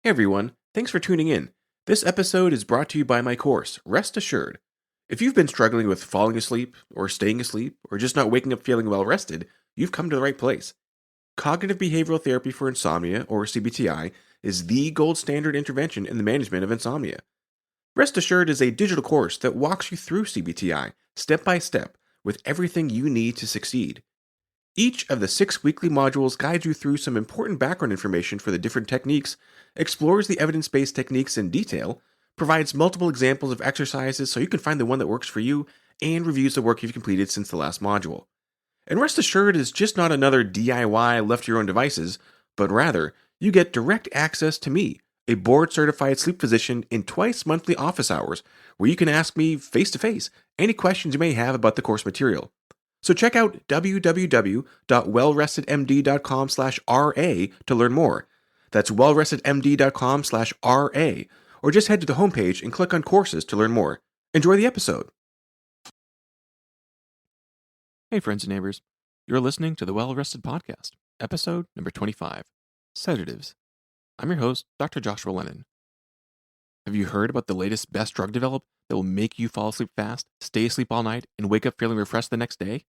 Hey everyone, thanks for tuning in. This episode is brought to you by my course, Rest Assured. If you've been struggling with falling asleep, or staying asleep, or just not waking up feeling well rested, you've come to the right place. Cognitive behavioral therapy for insomnia, or CBTI, is the gold standard intervention in the management of insomnia. Rest Assured is a digital course that walks you through CBTI, step by step, with everything you need to succeed. Each of the 6 weekly modules guides you through some important background information for the different techniques, explores the evidence-based techniques in detail, provides multiple examples of exercises so you can find the one that works for you, and reviews the work you've completed since the last module. And Rest Assured is just not another DIY left to your own devices, but rather, you get direct access to me, a board-certified sleep physician, in twice monthly office hours, where you can ask me face-to-face any questions you may have about the course material. So check out www.wellrestedmd.com/RA to learn more. That's wellrestedmd.com/RA, or just head to the homepage and click on courses to learn more. Enjoy the episode. Hey friends and neighbors, you're listening to the Well Rested Podcast, episode number 25, Sedatives. I'm your host, Dr. Joshua Lennon. Have you heard about the latest best drug developed that will make you fall asleep fast, stay asleep all night, and wake up feeling refreshed the next day?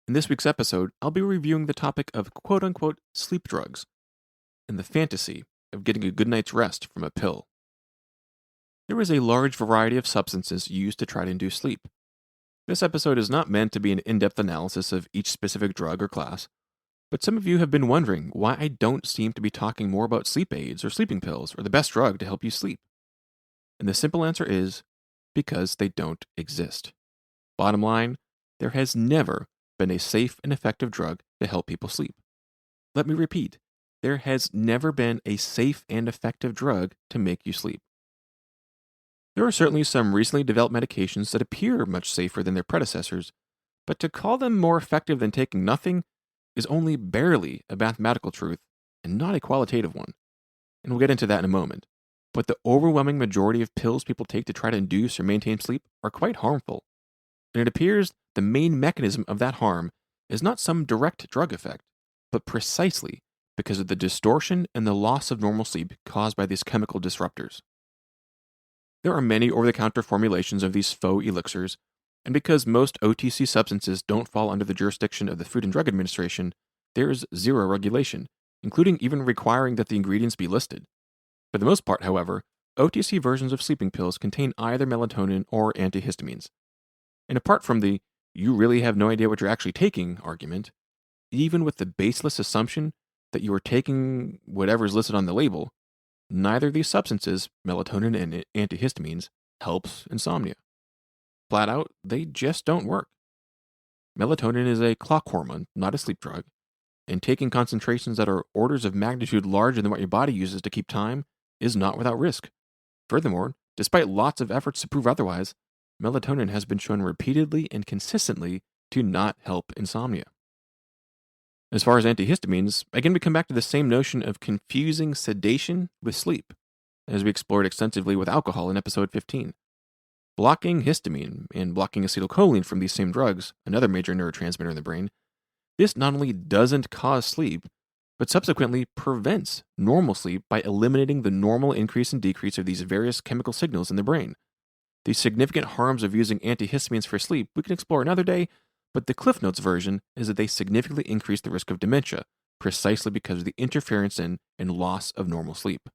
In this week's episode, I'll be reviewing the topic of quote-unquote sleep drugs and the fantasy of getting a good night's rest from a pill. There is a large variety of substances used to try to induce sleep. This episode is not meant to be an in-depth analysis of each specific drug or class, but some of you have been wondering why I don't seem to be talking more about sleep aids or sleeping pills or the best drug to help you sleep. And the simple answer is because they don't exist. Bottom line, there has never been a safe and effective drug to help people sleep. Let me repeat, there has never been a safe and effective drug to make you sleep. There are certainly some recently developed medications that appear much safer than their predecessors, but to call them more effective than taking nothing is only barely a mathematical truth and not a qualitative one. And we'll get into that in a moment. But the overwhelming majority of pills people take to try to induce or maintain sleep are quite harmful. And it appears the main mechanism of that harm is not some direct drug effect, but precisely because of the distortion and the loss of normal sleep caused by these chemical disruptors. There are many over-the-counter formulations of these faux elixirs, and because most OTC substances don't fall under the jurisdiction of the Food and Drug Administration, there is zero regulation, including even requiring that the ingredients be listed. For the most part, however, OTC versions of sleeping pills contain either melatonin or antihistamines. And apart from the "you really have no idea what you're actually taking" argument, even with the baseless assumption that you are taking whatever is listed on the label, neither of these substances, melatonin and antihistamines, helps insomnia. Flat out, they just don't work. Melatonin is a clock hormone, not a sleep drug, and taking concentrations that are orders of magnitude larger than what your body uses to keep time is not without risk. Furthermore, despite lots of efforts to prove otherwise, melatonin has been shown repeatedly and consistently to not help insomnia. As far as antihistamines, again we come back to the same notion of confusing sedation with sleep, as we explored extensively with alcohol in episode 15. Blocking histamine and blocking acetylcholine from these same drugs, another major neurotransmitter in the brain, this not only doesn't cause sleep, but subsequently prevents normal sleep by eliminating the normal increase and decrease of these various chemical signals in the brain. The significant harms of using antihistamines for sleep we can explore another day, but the Cliff Notes version is that they significantly increase the risk of dementia, precisely because of the interference in and loss of normal sleep.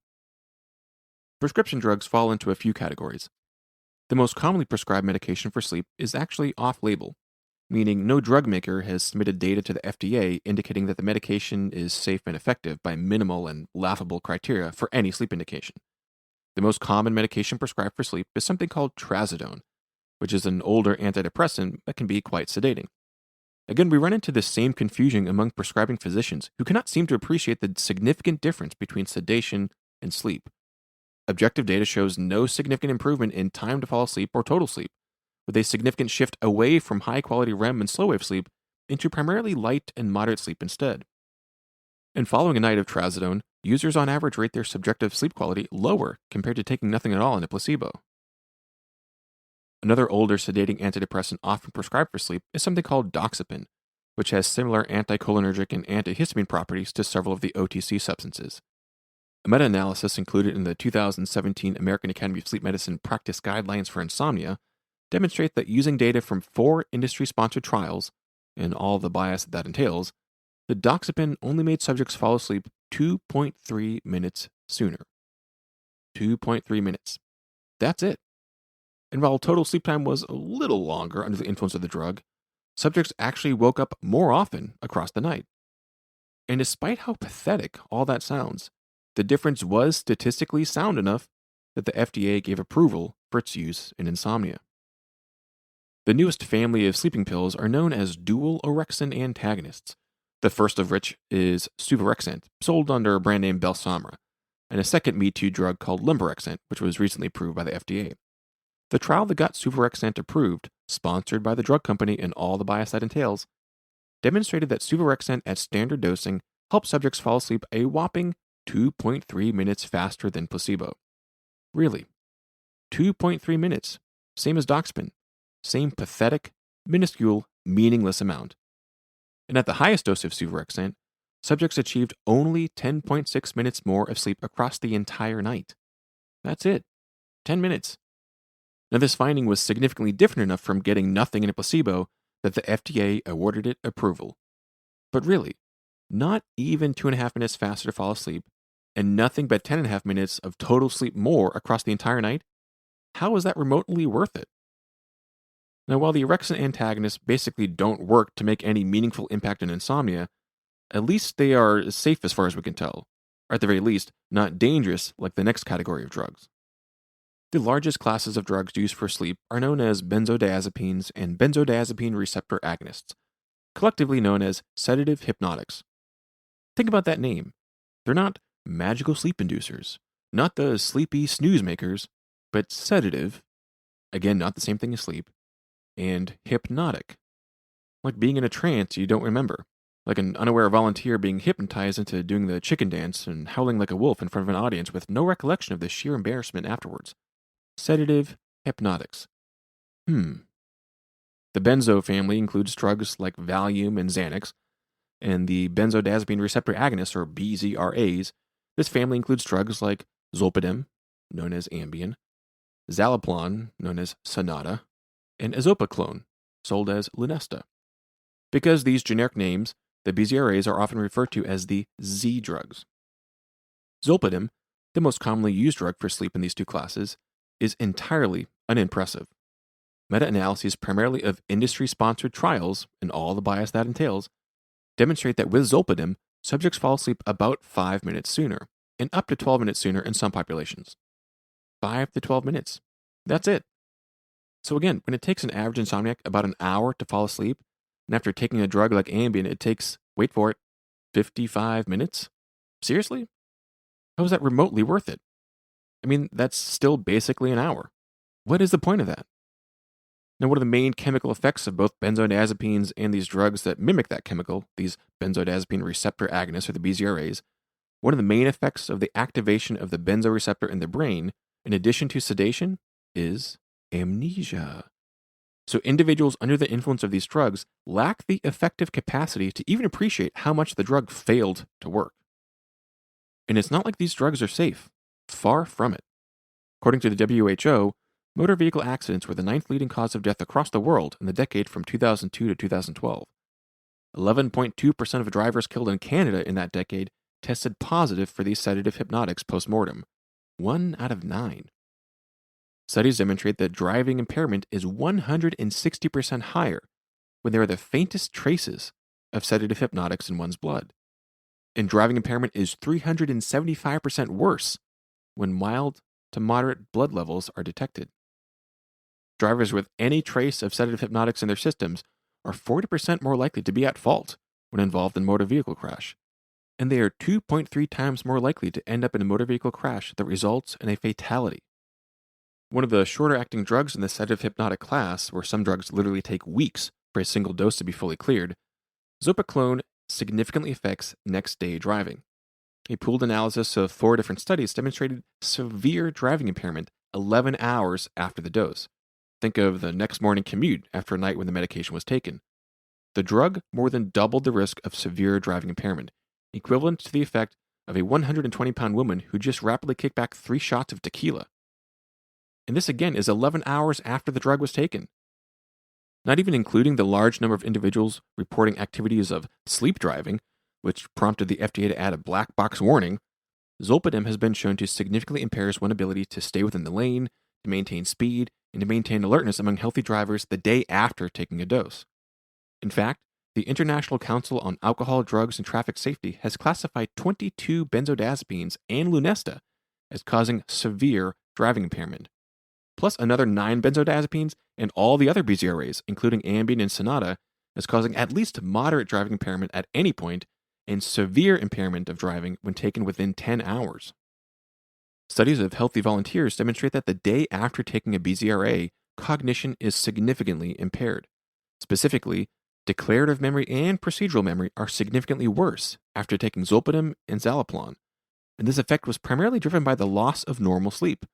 Prescription drugs fall into a few categories. The most commonly prescribed medication for sleep is actually off-label, meaning no drug maker has submitted data to the FDA indicating that the medication is safe and effective by minimal and laughable criteria for any sleep indication. The most common medication prescribed for sleep is something called trazodone, which is an older antidepressant that can be quite sedating. Again, we run into the same confusion among prescribing physicians who cannot seem to appreciate the significant difference between sedation and sleep. Objective data shows no significant improvement in time to fall asleep or total sleep, with a significant shift away from high-quality REM and slow-wave sleep into primarily light and moderate sleep instead. And following a night of trazodone, users on average rate their subjective sleep quality lower compared to taking nothing at all in a placebo. Another older sedating antidepressant often prescribed for sleep is something called doxepin, which has similar anticholinergic and antihistamine properties to several of the OTC substances. A meta-analysis included in the 2017 American Academy of Sleep Medicine Practice Guidelines for Insomnia demonstrates that using data from 4 industry-sponsored trials, and all the bias that entails, the doxepin only made subjects fall asleep 2.3 minutes sooner. 2.3 minutes. That's it. And while total sleep time was a little longer under the influence of the drug, subjects actually woke up more often across the night. And despite how pathetic all that sounds, the difference was statistically sound enough that the FDA gave approval for its use in insomnia. The newest family of sleeping pills are known as dual orexin antagonists, the first of which is suvorexant, sold under a brand name Belsomra, and a second Me Too drug called lemborexant, which was recently approved by the FDA. The trial that got suvorexant approved, sponsored by the drug company and all the bias that entails, demonstrated that suvorexant at standard dosing helped subjects fall asleep a whopping 2.3 minutes faster than placebo. Really, 2.3 minutes, same as doxepin, same pathetic, minuscule, meaningless amount. And at the highest dose of suvorexant, subjects achieved only 10.6 minutes more of sleep across the entire night. That's it, 10 minutes. Now, this finding was significantly different enough from getting nothing in a placebo that the FDA awarded it approval. But really, not even 2.5 minutes faster to fall asleep, and nothing but 10.5 minutes of total sleep more across the entire night? How is that remotely worth it? Now, while the orexin antagonists basically don't work to make any meaningful impact on insomnia, at least they are safe as far as we can tell, or at the very least, not dangerous like the next category of drugs. The largest classes of drugs used for sleep are known as benzodiazepines and benzodiazepine receptor agonists, collectively known as sedative hypnotics. Think about that name. They're not magical sleep inducers, not the sleepy snooze makers, but sedative, again, not the same thing as sleep, and hypnotic. Like being in a trance you don't remember, like an unaware volunteer being hypnotized into doing the chicken dance and howling like a wolf in front of an audience with no recollection of the sheer embarrassment afterwards. Sedative hypnotics. The benzo family includes drugs like Valium and Xanax, and the benzodiazepine receptor agonists, or BZRAs. This family includes drugs like zolpidem, known as Ambien, Zaloplan, known as Sonata, and azopiclone, sold as Lunesta. Because these generic names, the BZRAs are often referred to as the Z drugs. Zolpidem, the most commonly used drug for sleep in these two classes, is entirely unimpressive. Meta-analyses primarily of industry-sponsored trials, and all the bias that entails, demonstrate that with zolpidem, subjects fall asleep about 5 minutes sooner, and up to 12 minutes sooner in some populations. 5 to 12 minutes. That's it. So again, when it takes an average insomniac about an hour to fall asleep, and after taking a drug like Ambien, it takes, wait for it, 55 minutes? Seriously? How is that remotely worth it? I mean, that's still basically an hour. What is the point of that? Now, what are the main chemical effects of both benzodiazepines and these drugs that mimic that chemical, these benzodiazepine receptor agonists, or the BZRAs? One of the main effects of the activation of the benzoreceptor in the brain, in addition to sedation, is amnesia. So individuals under the influence of these drugs lack the effective capacity to even appreciate how much the drug failed to work. And it's not like these drugs are safe. Far from it. According to the WHO, motor vehicle accidents were the 9th leading cause of death across the world in the decade from 2002 to 2012. 11.2% of drivers killed in Canada in that decade tested positive for these sedative hypnotics post-mortem. 1 out of 9. Studies demonstrate that driving impairment is 160% higher when there are the faintest traces of sedative hypnotics in one's blood. And driving impairment is 375% worse when mild to moderate blood levels are detected. Drivers with any trace of sedative hypnotics in their systems are 40% more likely to be at fault when involved in a motor vehicle crash, and they are 2.3 times more likely to end up in a motor vehicle crash that results in a fatality. One of the shorter-acting drugs in the sedative hypnotic class, where some drugs literally take weeks for a single dose to be fully cleared, zopiclone significantly affects next-day driving. A pooled analysis of 4 different studies demonstrated severe driving impairment 11 hours after the dose. Think of the next morning commute after a night when the medication was taken. The drug more than doubled the risk of severe driving impairment, equivalent to the effect of a 120-pound woman who just rapidly kicked back 3 shots of tequila. And this again is 11 hours after the drug was taken. Not even including the large number of individuals reporting activities of sleep driving, which prompted the FDA to add a black box warning, zolpidem has been shown to significantly impair one's ability to stay within the lane, to maintain speed, and to maintain alertness among healthy drivers the day after taking a dose. In fact, the International Council on Alcohol, Drugs, and Traffic Safety has classified 22 benzodiazepines and Lunesta as causing severe driving impairment, plus another 9 benzodiazepines and all the other BZRAs, including Ambien and Sonata, as causing at least moderate driving impairment at any point and severe impairment of driving when taken within 10 hours. Studies of healthy volunteers demonstrate that the day after taking a BZRA, cognition is significantly impaired. Specifically, declarative memory and procedural memory are significantly worse after taking zolpidem and zaleplon, and this effect was primarily driven by the loss of normal sleep.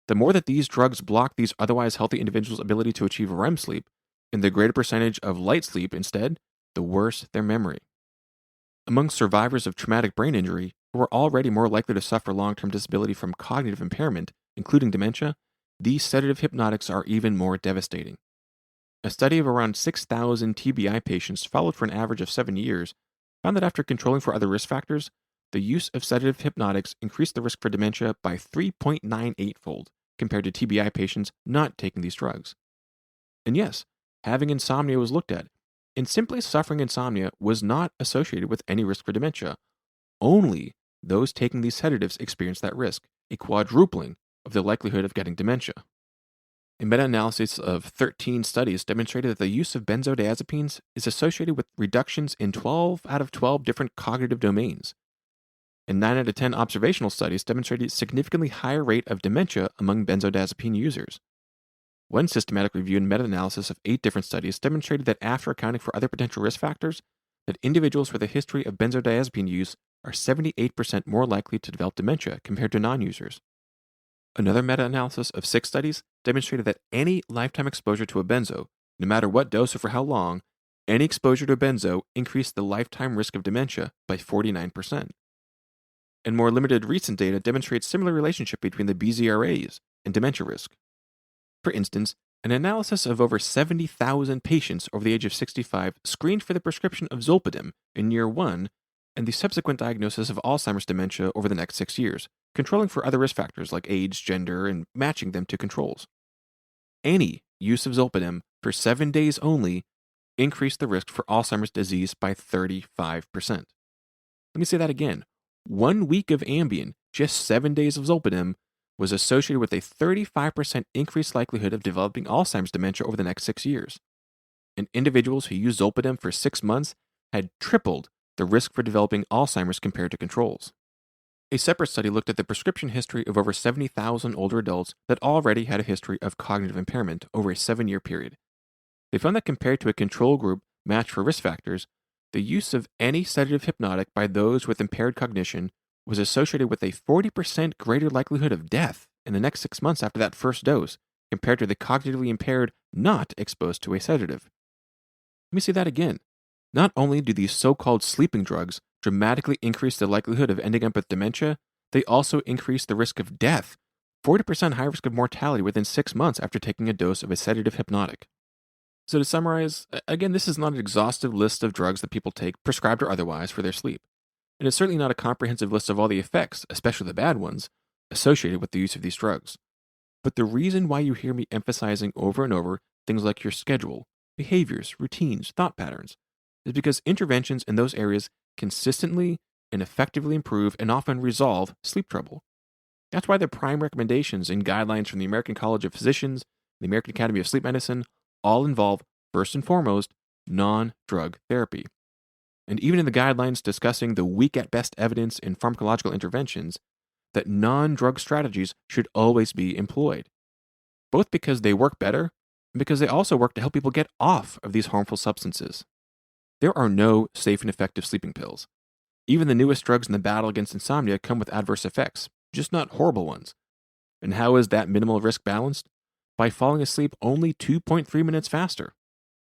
The more that these drugs block these otherwise healthy individuals' ability to achieve REM sleep, and the greater percentage of light sleep instead, the worse their memory. Among survivors of traumatic brain injury, who are already more likely to suffer long-term disability from cognitive impairment, including dementia, these sedative hypnotics are even more devastating. A study of around 6,000 TBI patients followed for an average of 7 years found that after controlling for other risk factors, the use of sedative hypnotics increased the risk for dementia by 3.98-fold compared to TBI patients not taking these drugs. And yes, having insomnia was looked at, and simply suffering insomnia was not associated with any risk for dementia. Only those taking these sedatives experienced that risk, a quadrupling of the likelihood of getting dementia. A meta-analysis of 13 studies demonstrated that the use of benzodiazepines is associated with reductions in 12 out of 12 different cognitive domains. And 9 out of 10 observational studies demonstrated a significantly higher rate of dementia among benzodiazepine users. One systematic review and meta-analysis of 8 different studies demonstrated that after accounting for other potential risk factors, that individuals with a history of benzodiazepine use are 78% more likely to develop dementia compared to non-users. Another meta-analysis of 6 studies demonstrated that any lifetime exposure to a benzo, no matter what dose or for how long, any exposure to a benzo increased the lifetime risk of dementia by 49%. And more limited recent data demonstrates similar relationship between the BZRAs and dementia risk. For instance, an analysis of over 70,000 patients over the age of 65 screened for the prescription of zolpidem in year 1 and the subsequent diagnosis of Alzheimer's dementia over the next 6 years, controlling for other risk factors like age, gender, and matching them to controls. Any use of zolpidem for 7 days only increased the risk for Alzheimer's disease by 35%. Let me say that again. 1 week of Ambien, just 7 days of zolpidem, was associated with a 35% increased likelihood of developing Alzheimer's dementia over the next 6 years. And individuals who used zolpidem for 6 months had tripled the risk for developing Alzheimer's compared to controls. A separate study looked at the prescription history of over 70,000 older adults that already had a history of cognitive impairment over a 7-year period. They found that compared to a control group matched for risk factors, the use of any sedative hypnotic by those with impaired cognition was associated with a 40% greater likelihood of death in the next 6 months after that first dose compared to the cognitively impaired not exposed to a sedative. Let me say that again. Not only do these so-called sleeping drugs dramatically increase the likelihood of ending up with dementia, they also increase the risk of death, 40% higher risk of mortality within 6 months after taking a dose of a sedative hypnotic. So to summarize, again, this is not an exhaustive list of drugs that people take, prescribed or otherwise, for their sleep. And it's certainly not a comprehensive list of all the effects, especially the bad ones, associated with the use of these drugs. But the reason why you hear me emphasizing over and over things like your schedule, behaviors, routines, thought patterns, is because interventions in those areas consistently and effectively improve and often resolve sleep trouble. That's why the prime recommendations and guidelines from the American College of Physicians, the American Academy of Sleep Medicine, all involve, first and foremost, non-drug therapy. And even in the guidelines discussing the weak at best evidence in pharmacological interventions, that non-drug strategies should always be employed, both because they work better and because they also work to help people get off of these harmful substances. There are no safe and effective sleeping pills. Even the newest drugs in the battle against insomnia come with adverse effects, just not horrible ones. And how is that minimal risk balanced? By falling asleep only 2.3 minutes faster.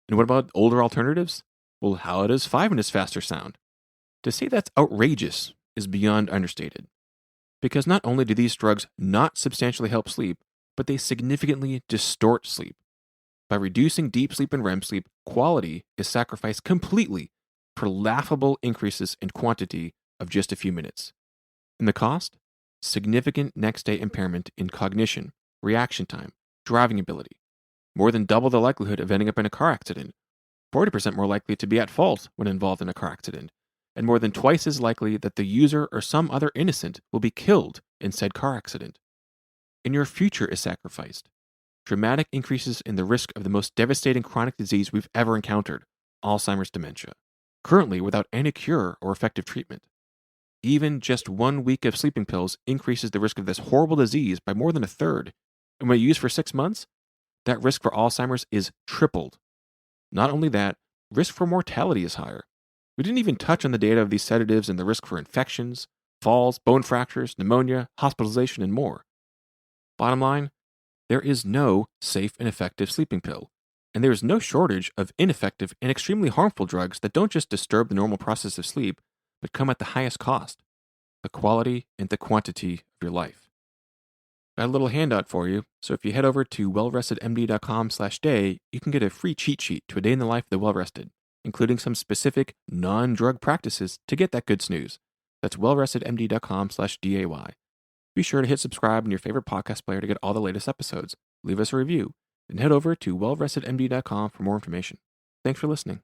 And what about older alternatives? Well, how does 5 minutes faster sound? To say that's outrageous is beyond understated. Because not only do these drugs not substantially help sleep, but they significantly distort sleep. By reducing deep sleep and REM sleep, quality is sacrificed completely for laughable increases in quantity of just a few minutes. And the cost? Significant next day impairment in cognition, reaction time, driving ability. More than double the likelihood of ending up in a car accident, 40% more likely to be at fault when involved in a car accident, and more than twice as likely that the user or some other innocent will be killed in said car accident. And your future is sacrificed. Dramatic increases in the risk of the most devastating chronic disease we've ever encountered, Alzheimer's dementia, currently without any cure or effective treatment. Even just 1 week of sleeping pills increases the risk of this horrible disease by more than a third, and when used for 6 months, that risk for Alzheimer's is tripled. Not only that, risk for mortality is higher. We didn't even touch on the data of these sedatives and the risk for infections, falls, bone fractures, pneumonia, hospitalization, and more. Bottom line, there is no safe and effective sleeping pill, and there is no shortage of ineffective and extremely harmful drugs that don't just disturb the normal process of sleep, but come at the highest cost, the quality and the quantity of your life. Got a little handout for you, so if you head over to wellrestedmd.com/day, you can get a free cheat sheet to a day in the life of the well-rested, including some specific non-drug practices to get that good snooze. That's wellrestedmd.com/day. Be sure to hit subscribe in your favorite podcast player to get all the latest episodes. Leave us a review, and head over to wellrestedmd.com for more information. Thanks for listening.